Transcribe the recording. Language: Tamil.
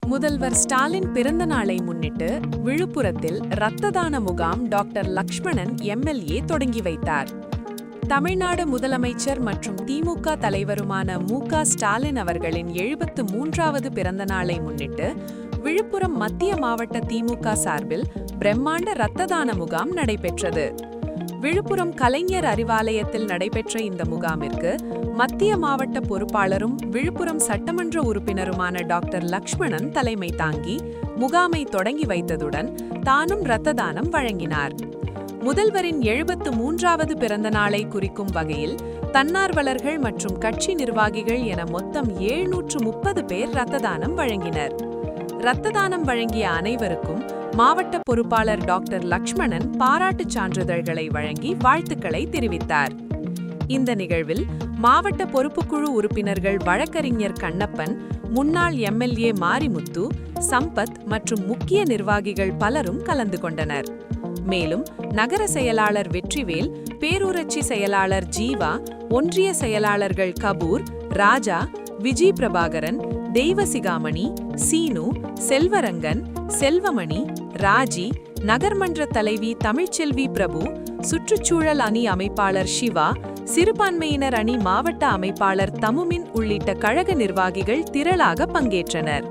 முதல்வர் ஸ்டாலின் பிறந்த நாளை முன்னிட்டு விழுப்புரத்தில் இரத்த தான முகாம் டாக்டர் லக்ஷ்மணன் எம்எல்ஏ தொடங்கி வைத்தார். தமிழ்நாடு முதலமைச்சர் மற்றும் திமுக தலைவருமான மு.க. ஸ்டாலின் அவர்களின் 73வது பிறந்த நாளை முன்னிட்டு விழுப்புரம் மத்திய மாவட்ட திமுக சார்பில் பிரம்மாண்ட இரத்த தான முகாம் நடைபெற்றது. விழுப்புரம் கலைஞர் அறிவாலயத்தில் நடைபெற்ற இந்த முகாமிற்கு மத்திய மாவட்ட பொறுப்பாளரும் விழுப்புரம் சட்டமன்ற உறுப்பினருமான டாக்டர் லக்ஷ்மணன் தலைமை தாங்கி முகாமை தொடங்கி வைத்ததுடன் தானும் இரத்த தானம் வழங்கினார். முதல்வரின் 73வது பிறந்த நாளை குறிக்கும் வகையில் தன்னார்வலர்கள் மற்றும் கட்சி நிர்வாகிகள் என மொத்தம் 730 பேர் இரத்த தானம் வழங்கினர். இரத்த தானம் வழங்கிய அனைவருக்கும் மாவட்ட பொறுப்பாளர் டாக்டர் லக்ஷ்மணன் பாராட்டுச் சான்றிதழ்களை வழங்கி வாழ்த்துக்களை தெரிவித்தார். இந்த நிகழ்வில் மாவட்ட பொறுப்புக்குழு உறுப்பினர்கள் வழக்கறிஞர் கண்ணப்பன், முன்னாள் எம்எல்ஏ மாரிமுத்து, சம்பத் மற்றும் முக்கிய நிர்வாகிகள் பலரும் கலந்து கொண்டனர். மேலும் நகர செயலாளர் வெற்றிவேல், பேரூராட்சி செயலாளர் ஜீவா, ஒன்றிய செயலாளர்கள் கபூர், ராஜா, விஜய் பிரபாகரன், தெய்வசிகாமணி, சீனு, செல்வரங்கன், செல்வமணி, ராஜி, நகர்மன்ற தலைவி தமிழ்ச்செல்வி பிரபு, சுற்றுச்சூழல் அணி அமைப்பாளர் சிவா, சிறுபான்மையினர் அணி மாவட்ட அமைப்பாளர் தமுமின் உள்ளிட்ட கழக நிர்வாகிகள் திரளாக பங்கேற்றனர்.